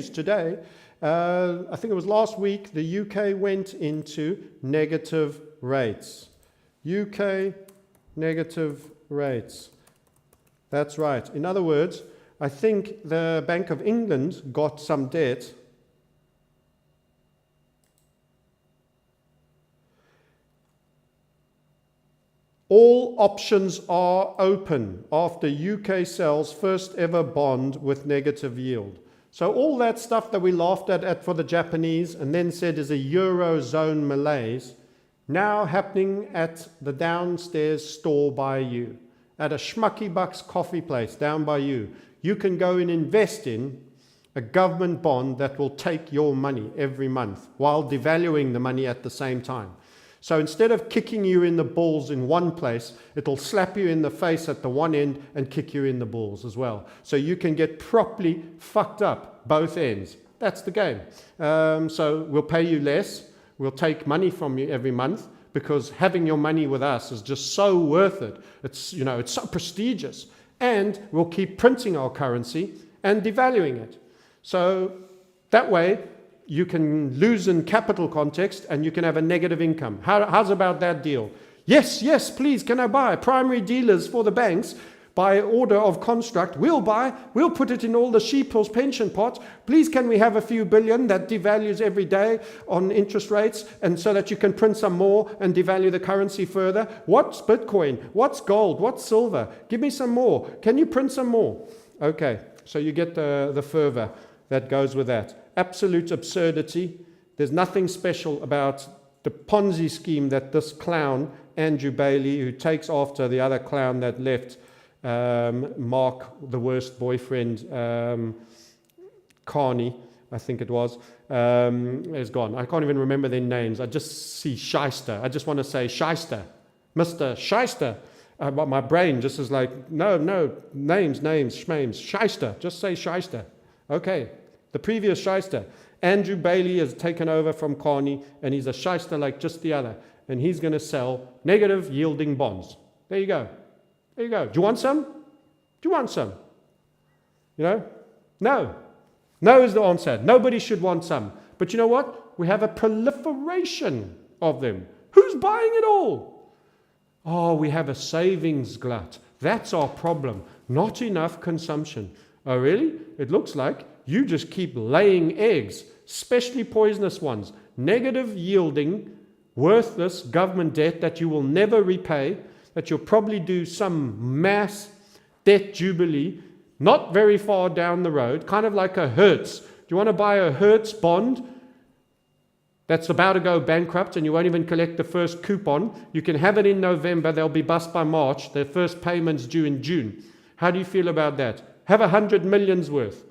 today, I think it was last week, the UK went into negative rates. UK negative rates. That's right. In other words, I think the Bank of England got some debt. All options are open after UK sells first ever bond with negative yield. So all that stuff that we laughed at for the Japanese and then said is a Eurozone malaise, now happening at the downstairs store by you, at a Schmucky Bucks coffee place down by you. You can go and invest in a government bond that will take your money every month while devaluing the money at the same time. So instead of kicking you in the balls in one place, it'll slap you in the face at the one end and kick you in the balls as well. So you can get properly fucked up both ends. That's the game. So we'll pay you less. We'll take money from you every month because having your money with us is just so worth it. It's, you know, it's so prestigious. And we'll keep printing our currency and devaluing it. So that way, you can lose in capital context and you can have a negative income. How's about that deal? Yes, please, can I buy primary dealers for the banks? by order of construct. We'll put it in all the sheeples pension pots. Please, can we have a few billion that devalues every day on interest rates, and so that you can print some more and devalue the currency further? What's Bitcoin? What's gold? What's silver? Give me some more. Can you print some more? Okay, so you get the fervor that goes with that. Absolute absurdity. There's nothing special about the Ponzi scheme that this clown, Andrew Bailey, who takes after the other clown that left, Mark, the worst boyfriend, Carney, I think it was, is gone. I can't even remember their names. I just see Shyster. I just want to say Shyster, Mr. Shyster. But my brain just is like, no, names, schmames, Shyster. Just say Shyster. Okay, the previous Shyster. Andrew Bailey has taken over from Carney, and he's a shyster like just the other. And he's going to sell negative yielding bonds. There you go. There you go. Do you want some? Do you want some? You know? No. No is the answer. Nobody should want some. But you know what? We have a proliferation of them. Who's buying it all? Oh, we have a savings glut. That's our problem. Not enough consumption. Oh, really? It looks like you just keep laying eggs, especially poisonous ones, negative yielding, worthless government debt that you will never repay, that you'll probably do some mass debt jubilee, not very far down the road, kind of like a Hertz. Do you want to buy a Hertz bond that's about to go bankrupt and you won't even collect the first coupon? You can have it in November, they'll be bust by March, their first payment's due in June. How do you feel about that? Have 100 million's worth.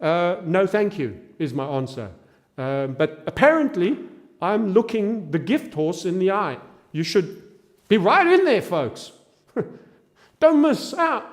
No, thank you, is my answer. But apparently, I'm looking the gift horse in the eye. You should be right in there, folks. Don't miss out.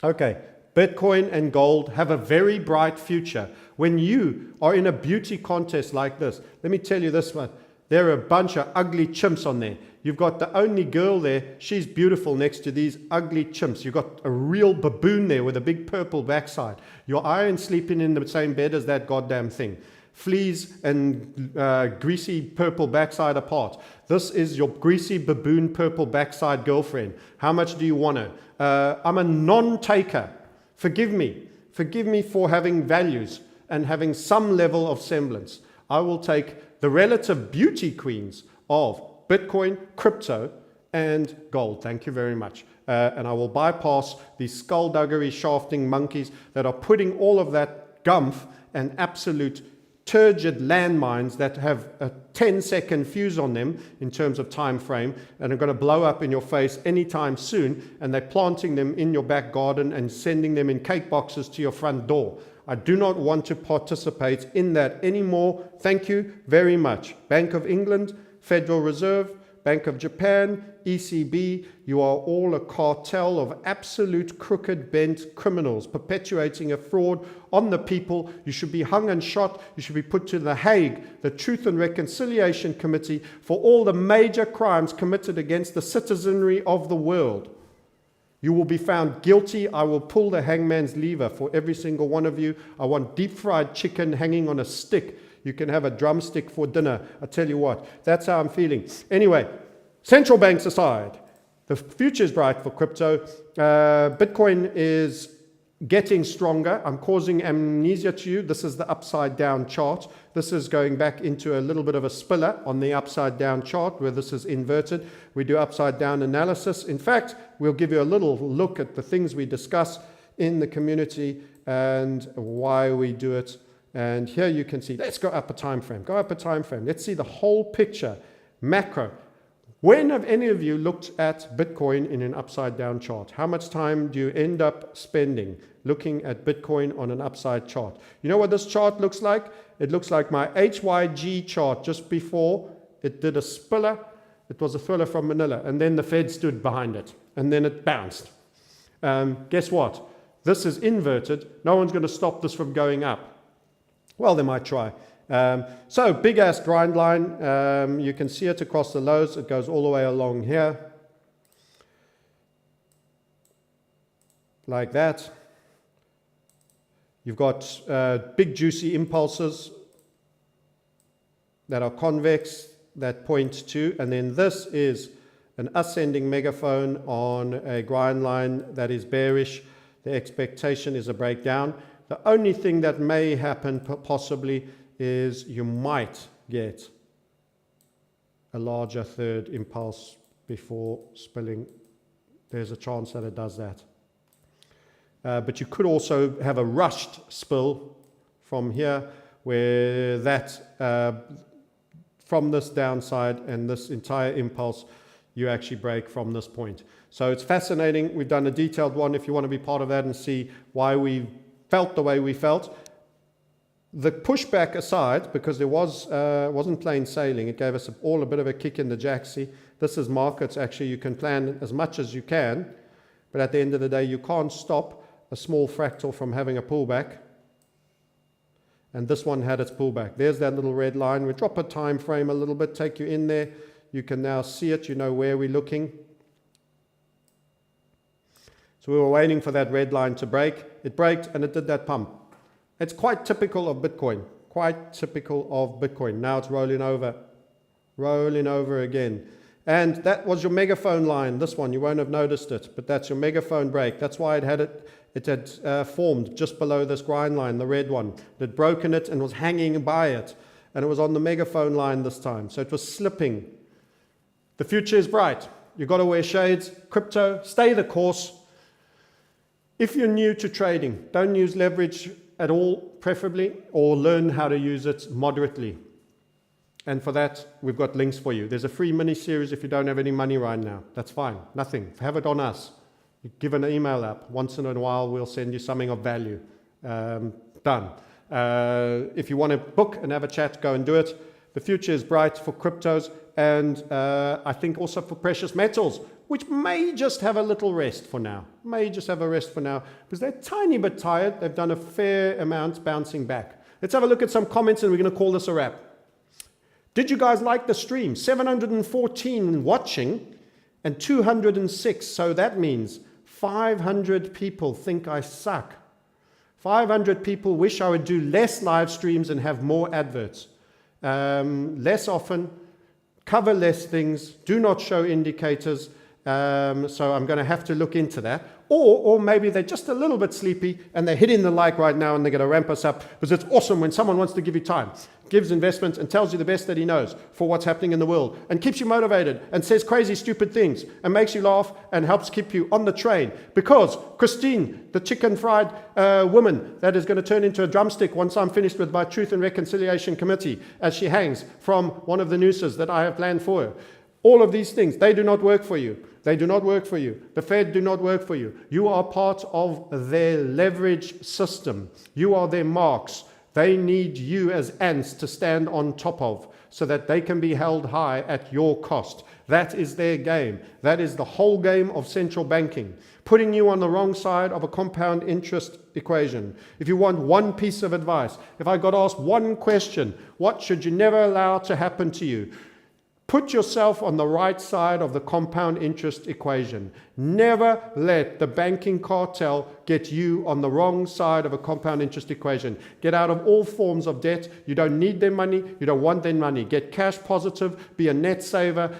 Okay, Bitcoin and gold have a very bright future. When you are in a beauty contest like this, let me tell you this one. There are a bunch of ugly chimps on there. You've got the only girl there. She's beautiful next to these ugly chimps. You've got a real baboon there with a big purple backside. Your iron sleeping in the same bed as that goddamn thing. Fleas and greasy purple backside apart. This is your greasy baboon purple backside girlfriend. How much do you want her? I'm a non-taker. Forgive me. Forgive me for having values and having some level of semblance. I will take the relative beauty queens of Bitcoin, crypto, and gold. Thank you very much. And I will bypass these skullduggery shafting monkeys that are putting all of that gumph and absolute turgid landmines that have a 10-second fuse on them in terms of time frame and are going to blow up in your face anytime soon, and they're planting them in your back garden and sending them in cake boxes to your front door. I do not want to participate in that anymore. Thank you very much. Bank of England, Federal Reserve, Bank of Japan, ECB, you are all a cartel of absolute crooked bent criminals perpetuating a fraud on the people. You should be hung and shot. You should be put to the Hague, the Truth and Reconciliation Committee, for all the major crimes committed against the citizenry of the world. You will be found guilty. I will pull the hangman's lever for every single one of you. I want deep fried chicken hanging on a stick. You can have a drumstick for dinner. I tell you what, that's how I'm feeling. Anyway, central banks aside, the future is bright for crypto. Bitcoin is getting stronger. I'm causing amnesia to you. This is the upside down chart. This is going back into a little bit of a spiller on the upside down chart where this is inverted. We do upside down analysis. In fact, we'll give you a little look at the things we discuss in the community and why we do it. And here you can see, let's go up a time frame. Go up a time frame. Let's see the whole picture, macro. When have any of you looked at Bitcoin in an upside down chart? How much time do you end up spending looking at Bitcoin on an upside chart? You know what this chart looks like? It looks like my HYG chart just before it did a spiller. It was a thriller from Manila, and then the Fed stood behind it, and then it bounced. Guess what? This is inverted. No one's going to stop this from going up. Well, they might try. So big ass grind line. You can see it across the lows. It goes all the way along here. Like that. You've got big juicy impulses that are convex that point to, and then this is an ascending megaphone on a grind line that is bearish. The expectation is a breakdown. The only thing that may happen possibly is you might get a larger third impulse before spilling. There's a chance that it does that. But you could also have a rushed spill from here, where that from this downside and this entire impulse, you actually break from this point. So it's fascinating. We've done a detailed one if you want to be part of that and see why we felt the way we felt. The pushback aside, because there wasn't plain sailing, it gave us all a bit of a kick in the jacksie. This is markets. Actually, you can plan as much as you can, but at the end of the day, you can't stop a small fractal from having a pullback. And this one had its pullback. There's that little red line. We drop a time frame a little bit, take you in there. You can now see it. You know where we're looking. So we were waiting for that red line to break. It braked and it did that pump. It's quite typical of Bitcoin. Quite typical of Bitcoin. Now it's rolling over again. And that was your megaphone line. This one, you won't have noticed it, but that's your megaphone break. That's why it had formed just below this grind line, the red one. It had broken it and was hanging by it. And it was on the megaphone line this time. So it was slipping. The future is bright. You've got to wear shades. Crypto, stay the course. If you're new to trading, don't use leverage at all, preferably, or learn how to use it moderately. And for that, we've got links for you. There's a free mini-series if you don't have any money right now. That's fine. Nothing. Have it on us. You give an email up. Once in a while, we'll send you something of value. Done. If you want to book and have a chat, go and do it. The future is bright for cryptos and I think also for precious metals, which may just have a little rest for now. May just have a rest for now because they're a tiny bit tired. They've done a fair amount bouncing back. Let's have a look at some comments and we're going to call this a wrap. Did you guys like the stream? 714 watching and 206. So that means 500 people think I suck. 500 people wish I would do less live streams and have more adverts. Less often, cover less things, do not show indicators. So I'm going to have to look into that. Or maybe they're just a little bit sleepy and they're hitting the like right now and they're going to ramp us up because it's awesome when someone wants to give you time, gives investment and tells you the best that he knows for what's happening in the world and keeps you motivated and says crazy, stupid things and makes you laugh and helps keep you on the train. Because Christine, the chicken fried woman that is going to turn into a drumstick once I'm finished with my Truth and Reconciliation Committee as she hangs from one of the nooses that I have planned for her. All of these things, they do not work for you. They do not work for you. The Fed do not work for you. You are part of their leverage system. You are their marks. They need you as ants to stand on top of so that they can be held high at your cost. That is their game. That is the whole game of central banking. Putting you on the wrong side of a compound interest equation. If you want one piece of advice, if I got asked one question, what should you never allow to happen to you? Put yourself on the right side of the compound interest equation. Never let the banking cartel get you on the wrong side of a compound interest equation. Get out of all forms of debt. You don't need their money. You don't want their money. Get cash positive. Be a net saver.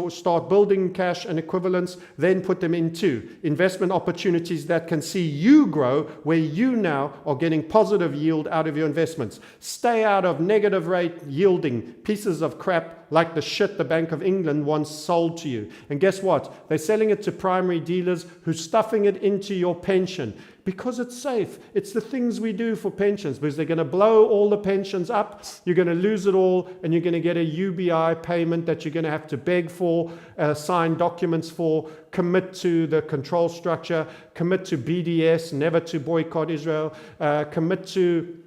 Start building cash and equivalents. Then put them into investment opportunities that can see you grow, where you now are getting positive yield out of your investments. Stay out of negative rate yielding pieces of crap like the shit the Bank of England once sold to you. And guess what? They're selling it to primary dealers who's stuffing it into your pension because it's safe. It's the things we do for pensions because they're going to blow all the pensions up. You're going to lose it all and you're going to get a UBI payment that you're going to have to beg for, sign documents for, commit to the control structure, commit to BDS, never to boycott Israel, commit to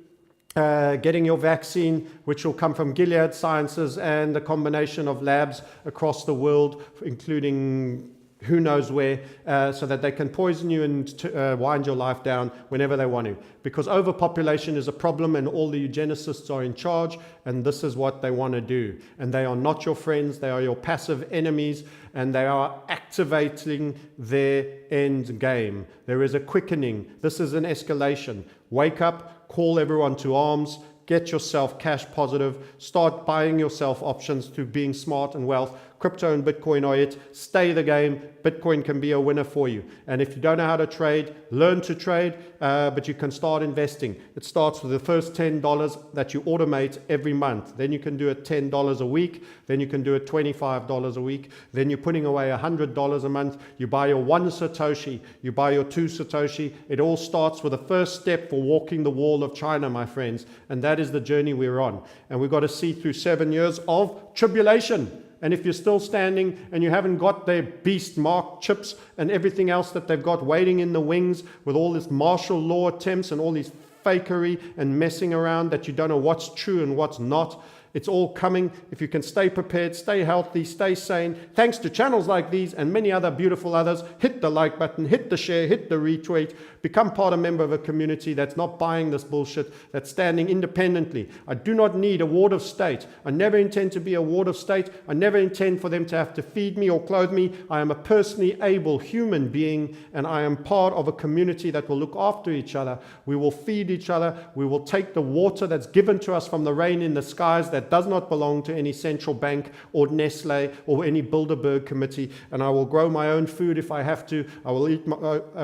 getting your vaccine, which will come from Gilead Sciences and a combination of labs across the world, including who knows where, so that they can poison you and wind your life down whenever they want to. Because overpopulation is a problem and all the eugenicists are in charge and this is what they want to do. And they are not your friends, they are your passive enemies and they are activating their end game. There is a quickening. This is an escalation. Wake up. Call everyone to arms, get yourself cash positive, start buying yourself options to being smart and wealth, Crypto and Bitcoin are it. Stay the game. Bitcoin can be a winner for you. And if you don't know how to trade, learn to trade, but you can start investing. It starts with the first $10 that you automate every month. Then you can do it $10 a week. Then you can do it $25 a week. Then you're putting away $100 a month. You buy your 1 Satoshi. You buy your 2 Satoshi. It all starts with the first step for walking the wall of China, my friends. And that is the journey we're on. And we've got to see through 7 years of tribulation. And if you're still standing and you haven't got their beast mark chips and everything else that they've got waiting in the wings with all this martial law attempts and all these fakery and messing around that you don't know what's true and what's not, it's all coming. If you can stay prepared, stay healthy, stay sane, thanks to channels like these and many other beautiful others, hit the like button, hit the share, hit the retweet, become part of a member of a community that's not buying this bullshit, that's standing independently. I do not need a ward of state. I never intend to be a ward of state. I never intend for them to have to feed me or clothe me. I am a personally able human being, and I am part of a community that will look after each other. We will feed each other. We will take the water that's given to us from the rain in the skies that does not belong to any central bank or Nestle or any Bilderberg committee, and I will grow my own food if I have to. I will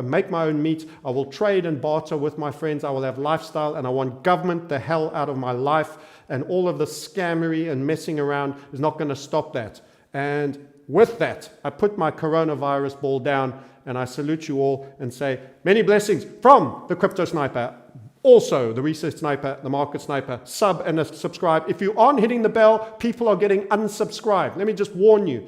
make my own meat. I will trade and barter with my friends. I will have lifestyle, and I want government the hell out of my life, and all of the scammery and messing around is not going to stop that. And with that, I put my coronavirus ball down, and I salute you all and say many blessings from the Crypto Sniper. Also, the Research Sniper, the Market Sniper, sub and subscribe. If you aren't hitting the bell, people are getting unsubscribed. Let me just warn you.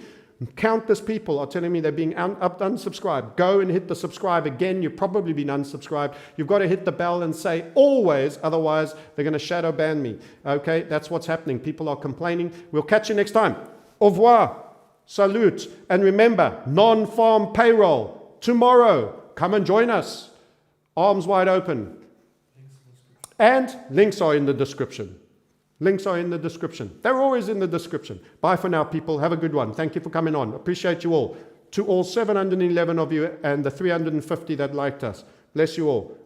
Countless people are telling me they're being unsubscribed. Go and hit the subscribe again. You've probably been unsubscribed. You've got to hit the bell and say always, otherwise they're going to shadow ban me. Okay, that's what's happening. People are complaining. We'll catch you next time. Au revoir. Salute. And remember, non-farm payroll. Tomorrow, come and join us. Arms wide open. And links are in the description. Links are in the description. They're always in the description. Bye for now, people. Have a good one. Thank you for coming on. Appreciate you all. To all 711 of you and the 350 that liked us. Bless you all.